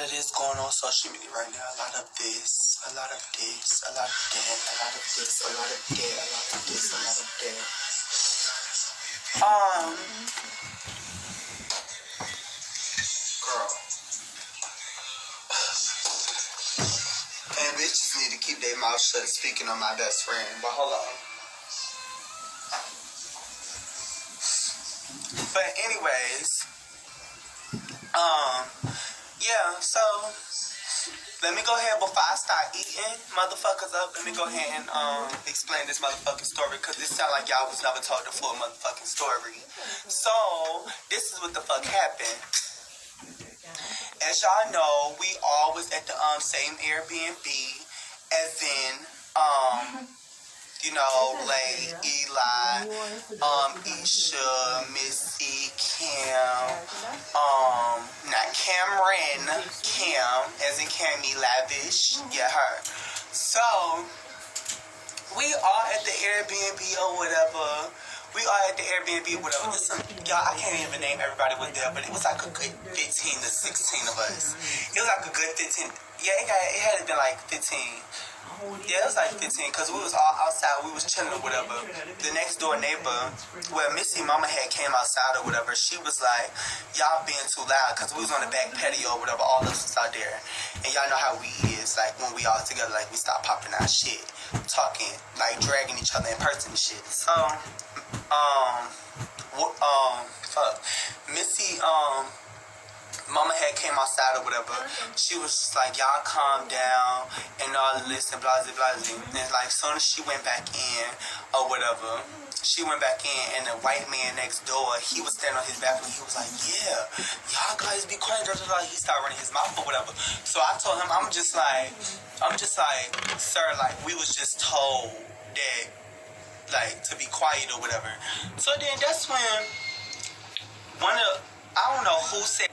of this going on social media right now. A lot of this, a lot of this, a lot of that, a lot of this, a lot of that, a lot of this, a lot of that. Girl. And bitches need to keep their mouth shut speaking on my best friend. But hold on. But anyways, yeah, so let me go ahead before I start eating motherfuckers up. Let me go ahead and explain this motherfucking story, because this sound like y'all was never told the full motherfucking story. So this is what the fuck happened. As y'all know, we all was at the same Airbnb, as in you know, like ELI, EISHA, Missy, Cam, not Cameron, Cam, as in Cammy Lavish, yeah, her. So, we all at the Airbnb or whatever. Y'all, I can't even name everybody was there, but it was like a good 15 to 16 of us. It was like a good 15. Yeah, it had been like 15. Yeah, it was like 15, because we was all outside. We was chilling or whatever. The next door neighbor, well, Missy mama had came outside or whatever. She was like, y'all being too loud, because we was on the back patio or whatever. All of us was out there. And y'all know how we is, like, when we all together, like, we start popping our shit, talking, like, dragging each other in person and shit. So, Missy, mama had came outside or whatever. She was just like, y'all calm down and all this and blah, blah, blah. And like, as soon as she went back in or whatever, she went back in, and the white man next door, he was standing on his balcony. He was like, yeah, y'all guys be quiet. He started running his mouth or whatever. So I told him, I'm just like, sir, like, we was just told that, like, to be quiet or whatever. So then that's when I don't know who said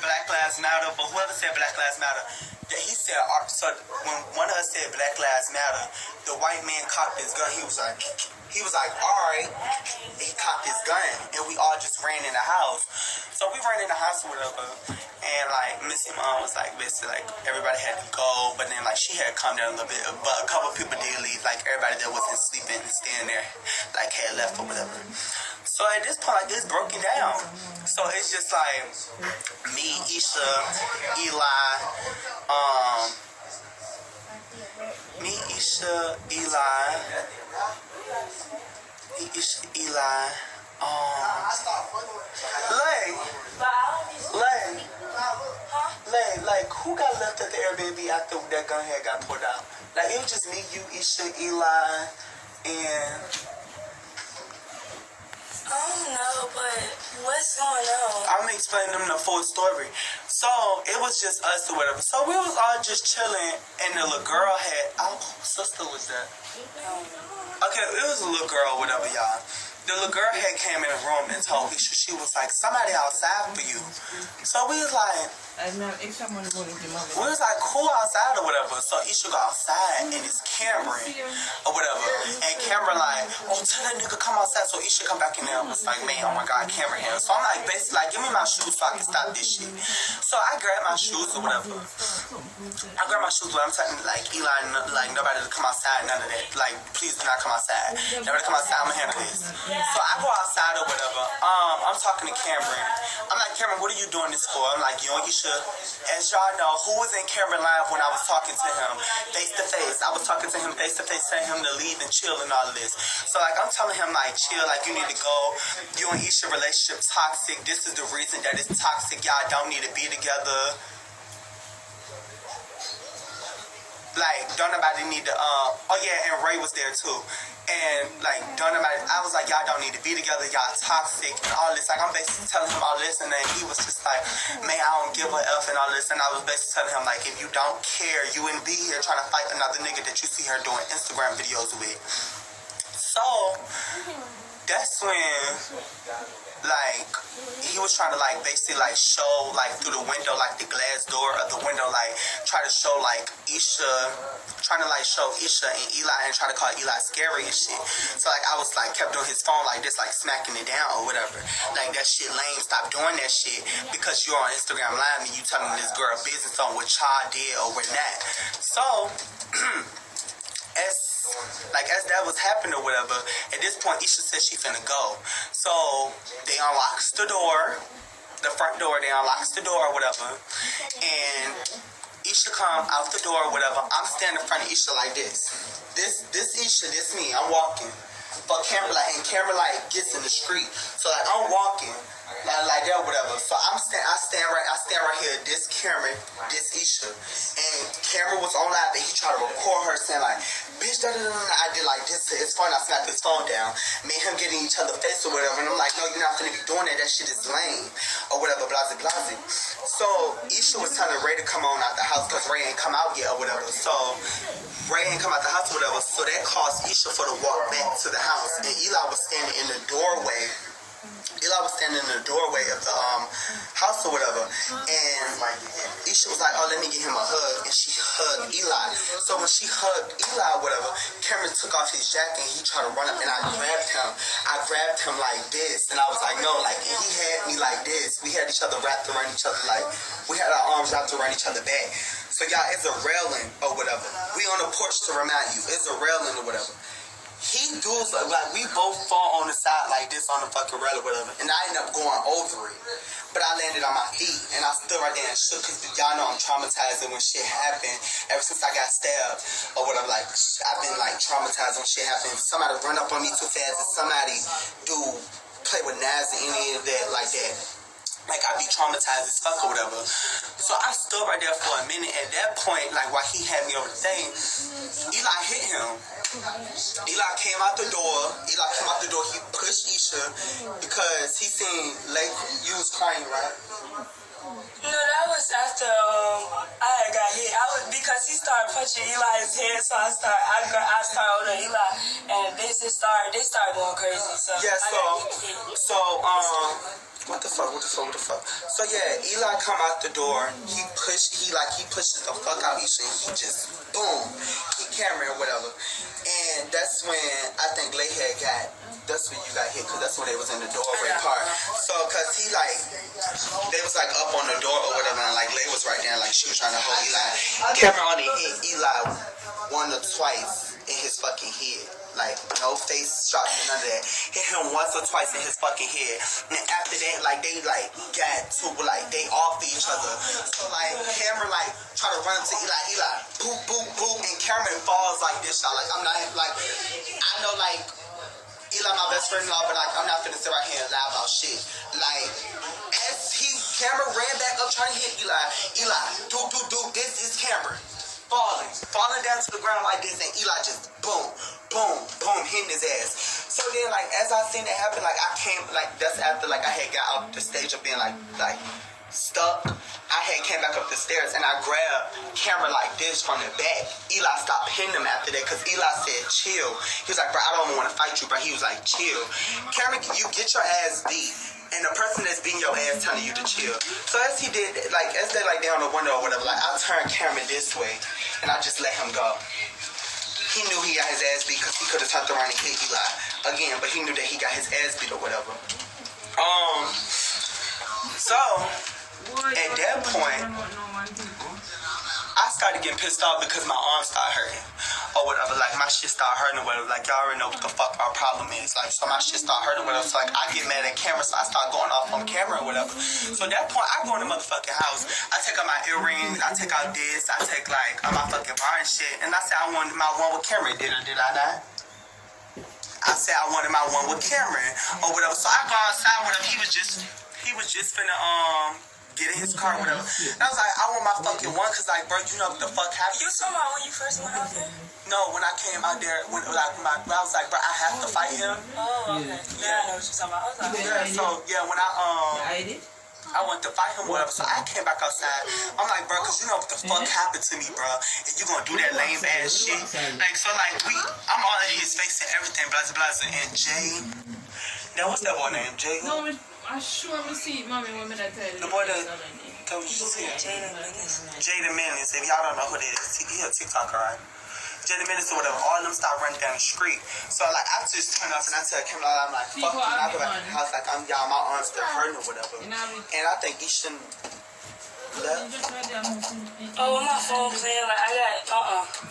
Black Lives Matter, but whoever said Black Lives Matter, that he said, so when one of us said Black Lives Matter, the white man cocked his gun. He was like, all right. He cocked his gun, and we all just ran in the house. So we ran in the house or whatever, and like Missy mom was like, basically like everybody had to go, but then like she had calmed down a little bit, but a couple people did leave. Like everybody that wasn't sleeping and staying there, like had left or whatever. So at this point, like, it's broken down. So it's just like me, EISHA, ELI, like, who got left at the Airbnb after that gun had got pulled out? Like, it was just me, you, EISHA, ELI, and I don't know, but what's going on? I'm explaining them the full story. So it was just us or whatever. So we was all just chilling, and the little girl had, whose sister was that? Okay, it was a little girl, whatever, y'all. The little girl had came in the room and told me, she was like, somebody outside for you. So we was like, who outside or whatever? So Isha go outside, and it's Cameron or whatever. And Cameron like, oh, tell that nigga come outside. So Isha come back in there and was like, man, oh my God, Cameron here. So I'm like, basically like, give me my shoes so I can stop this shit. So I grabbed my shoes or whatever. I'm telling like, Eli, like, nobody to come outside, none of that. Like, please do not come outside. Nobody come outside, I'm gonna handle this. So I go outside or whatever. I'm talking to Cameron. I'm like, Cameron, what are you doing this for? I'm like, you and Isha. As y'all know, who was in Cameron live when I was talking to him face to face? I was talking to him face to face, telling him to leave and chill and all of this. So like, I'm telling him like, chill, like, you need to go. You and Isha relationship toxic. This is the reason that it's toxic. Y'all don't need to be together. Like, don't nobody need to, oh yeah, and Ray was there too. And, like, don't nobody, I was like, y'all don't need to be together, y'all toxic, and all this. Like, I'm basically telling him all this, and then he was just like, man, I don't give a F and all this. And I was basically telling him, like, if you don't care, you wouldn't be here trying to fight another nigga that you see her doing Instagram videos with. So, that's when, like, he was trying to, like, basically, like, show, like, through the window, like, the glass door of the window, like, try to show, like, trying to, like, show EISHA and Eli and try to call Eli scary and shit. So, like, I was, like, kept on his phone like this, like, smacking it down or whatever. Like, that shit lame. Stop doing that shit because you're on Instagram Live and you telling this girl business on what y'all did or what not. So, as that was happening or whatever, at this point, EISHA said she finna go. So, they unlocks the door, the front door, they unlocks the door or whatever, and EISHA come out the door or whatever. I'm standing in front of EISHA like this. This EISHA, this me, I'm walking. But camera light gets in the street. So, like, I'm walking. Like that or whatever. So I stand right here, this camera, this EISHA. And camera was on live and he tried to record her saying like, bitch, I did like this to his phone, I slapped his phone down. Me and him getting each other face or whatever. And I'm like, no, you're not gonna be doing that shit is lame. Or whatever, blase. So EISHA was telling Ray to come on out the house because Ray ain't come out yet or whatever. So Ray ain't come out the house or whatever. So that caused EISHA for to walk back to the house. And Eli was standing in the doorway. Eli was standing in the doorway of the house or whatever, and EISHA was like, oh, let me give him a hug, and she hugged Eli. So when she hugged Eli or whatever, Cameron took off his jacket and he tried to run up, and I grabbed him like this, and I was like, no, like, and he had me like this. We had each other wrapped around each other, like, we had our arms wrapped around each other back. So y'all, it's a railing or whatever. We on the porch to remind you, it's a railing or whatever. He does, like, we both fall on the side like this on the fucking rail or whatever. And I ended up going over it. But I landed on my feet. And I stood right there and shook because y'all know I'm traumatized when shit happened. Ever since I got stabbed or whatever, like, I've been, like, traumatized when shit happened. If somebody run up on me too fast, if somebody play with knives and any of that like that, like, I be traumatized as fuck or whatever. So I stood right there for a minute. At that point, like, while he had me over the thing, Eli hit him. Eli came out the door. He pushed EISHA because he seen, like, you was crying, right? No, that was after I had got hit. Because he started punching Eli's head, so I started holding Eli, and they started going crazy. So yeah, What the fuck? So yeah, Eli come out the door. He pushes the fuck out EISHA, and he just boom, he camera or whatever. And that's when I think that's when you got hit, because that's when they was in the doorway part. So, cause they was like up on the door or whatever, and like Lay was right there, like she was trying to hold Eli. Camera only hit Eli once or twice in his fucking head. Like, no face shots and none of that. Hit him once or twice in his fucking head. And after that, like, they, like, got to, like, they off each other. So, like, Cameron, like, try to run to Eli, boop, boop, boop, and Cameron falls like this, y'all. Like, I'm not, like, I know, like, Eli my best friend and all, but, like, I'm not finna sit right here and lie about shit. Like, as Cameron ran back up trying to hit Eli, do, this is Cameron. Falling down to the ground like this, and Eli just boom, hitting his ass. So then, like, as I seen that happen, like, I came, like, that's after, like, I had got out the stage of being, like, stuck. I had came back up the stairs, and I grabbed Cameron like this from the back. Eli stopped hitting him after that, because Eli said, chill. He was like, bro, I don't want to fight you, bro. He was like, chill. Cameron, you get your ass beat. And the person that's beating your ass telling you to chill. So as he did, like, as they, like, down the window or whatever, like, I turned Cameron this way, and I just let him go. He knew he got his ass beat because he could have turned around and hit Eli again, but he knew that he got his ass beat or whatever. So, at that point, I started getting pissed off because my arm started hurting. Or whatever, like, my shit started hurting or whatever. Like, y'all already know what the fuck our problem is. Like, so my shit started hurting or whatever. So, like, I get mad at camera, so I start going off on camera or whatever. So, at that point, I go in the motherfucking house. I take out my earrings. I take out this. I take, like, all my fucking bar and shit. And I said I wanted my one with Cameron. Did I not? I said I wanted my one with Cameron or whatever. So, I go outside with him. He was just finna, get in his car or whatever. And I was like, I want my fucking one, because, like, bro, you know what the fuck happened? You talking about when you first went out there? No, when I came out there, I was like, bro, I have to fight him. Oh, okay. Yeah, I know what you're talking about. I was like, yeah, so, yeah, when I went to fight him, whatever, so I came back outside. I'm like, bro, because you know what the fuck happened to me, bro, and you gonna do that lame ass shit. Like, so, like, I'm all in his face and everything, blah, blah, blah, and Jay, Now, what's that boy name? Jay? No, I sure me see mommy women that tell you. The boy that told you to see it. Jada Menace. If y'all don't know who it is, he a TikToker, right? Jada Menace or whatever. All of them start running down the street. So, like, I just turn off and I tell Kim, I'm like, fuck you. And I go back to the house like, y'all, my arms still hurting or whatever. And I think he shouldn't. Oh, my phone playing like I got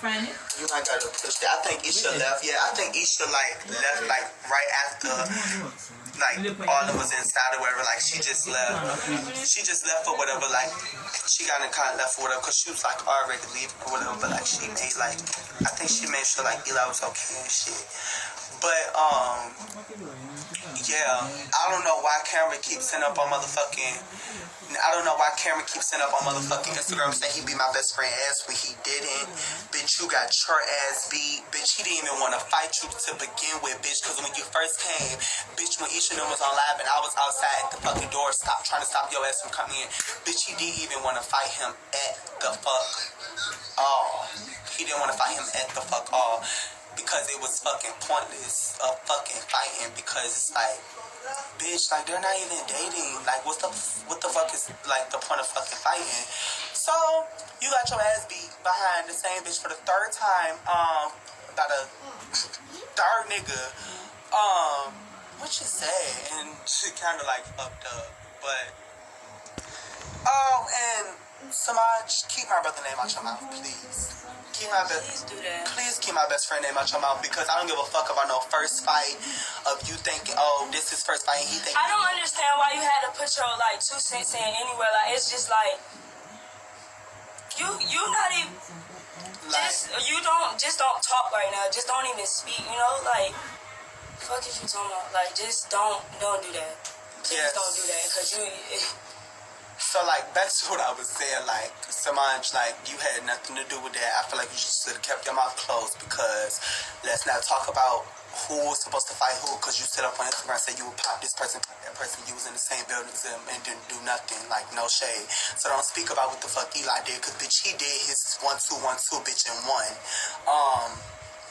Find it. You might gotta push that. I think EISHA left. Yeah, I think EISHA like left like right after like all of us inside or whatever. Like she just left. She just left or whatever. Like she got in kind of left or whatever because she was like already leaving or whatever. But like she made like I think she made sure like Eli was okay and shit. But yeah, I don't know why Cameron keeps sending up on motherfucking. I don't know why Cameron keeps sending up on motherfucking Instagram saying he be my best friend ass when he didn't. Bitch, you got your ass beat. Bitch, he didn't even want to fight you to begin with, bitch. Because when you first came, bitch, when each of them was on live and I was outside at the fucking door trying to stop your ass from coming in, bitch, he didn't even want to fight him at the fuck all. He didn't want to fight him at the fuck all. Because it was fucking pointless of fucking fighting because it's like, bitch, like they're not even dating. Like what the fuck is like the point of fucking fighting? So you got your ass beat behind the same bitch for the third time. About a third nigga. What you say? And she kind of like fucked up, but and Samaj, keep my brother name out your mouth, please. Please keep my best friend name out your mouth because I don't give a fuck about no first fight of you thinking, oh, this is first fight and he thinking. I don't understand why you had to put your like 2 cents in anywhere. Like it's just like you not even like, you don't talk right now. Just don't even speak. You know, like fuck is you talking about? Like just don't do that. Please don't do that because you. So, like, back to what I was saying, like, Samaj, like, you had nothing to do with that. I feel like you should have kept your mouth closed because let's not talk about who was supposed to fight who because you stood up on Instagram and said you would pop this person, that person, you was in the same building as them and didn't do nothing, like, no shade. So don't speak about what the fuck Eli did because, bitch, he did his 1-2-1-2, bitch, and won.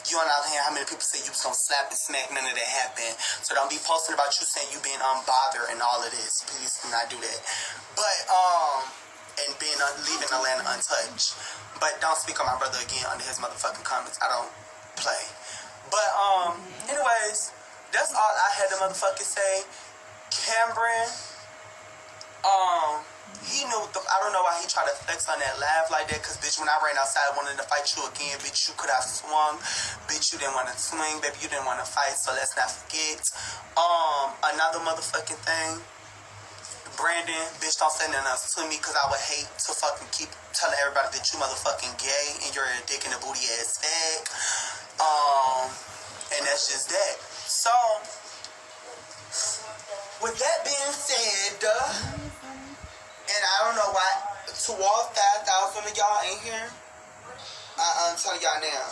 You on the other hand, how many people say you was gonna slap and smack? None of that happened. So don't be posting about you saying you being unbothered and all of this. Please do not do that. But and being leaving Atlanta untouched. But don't speak on my brother again under his motherfucking comments. I don't play. But anyways, that's all I had to motherfucking say. Cameron, he knew, I don't know why he tried to flex on that laugh like that, because, bitch, when I ran outside wanting to fight you again, bitch, you could have swung. Bitch, you didn't want to swing, baby, you didn't want to fight, so let's not forget. Another motherfucking thing, Brandon, bitch, don't say nothing else to me, because I would hate to fucking keep telling everybody that you motherfucking gay, and you're a dick in a booty ass bag. And that's just that. So, with that being said, and I don't know why, to all 5,000 of y'all in here, I'm telling y'all now,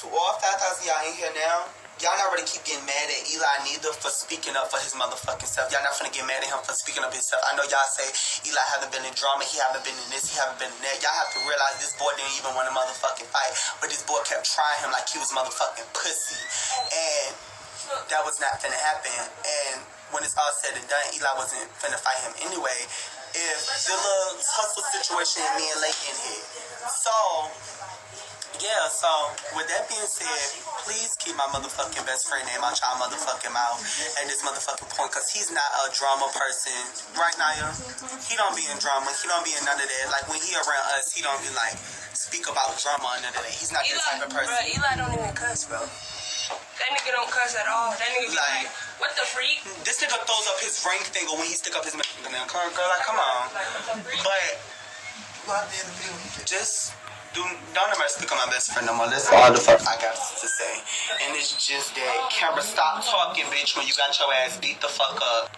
to all 5,000 y'all in here now, y'all not really keep getting mad at Eli neither for speaking up for his motherfucking self. Y'all not finna get mad at him for speaking up himself. I know y'all say Eli haven't been in drama, he haven't been in this, he haven't been in that. Y'all have to realize this boy didn't even want to motherfucking fight, but this boy kept trying him like he was motherfucking pussy. And that was not finna happen. And when it's all said and done, Eli wasn't finna fight him anyway. If the little tussle situation me and Lake in here. So, yeah, so with that being said, please keep my motherfucking best friend name out y'all motherfucking mouth at this motherfucking point, because he's not a drama person. Right, Naya? He don't be in drama. He don't be in none of that. Like, when he around us, he don't be like, speak about drama or none of that. He's not that type of person. Bro, Eli don't even cuss, bro. That nigga don't cuss at all. That nigga be like, what the freak? This nigga throws up his ring finger when he stick up his middle finger. Girl, like, come on. But just don't ever speak on my best friend no more. That's all the fuck I got to say. And it's just that, Cameron, stop talking, bitch, when you got your ass beat the fuck up.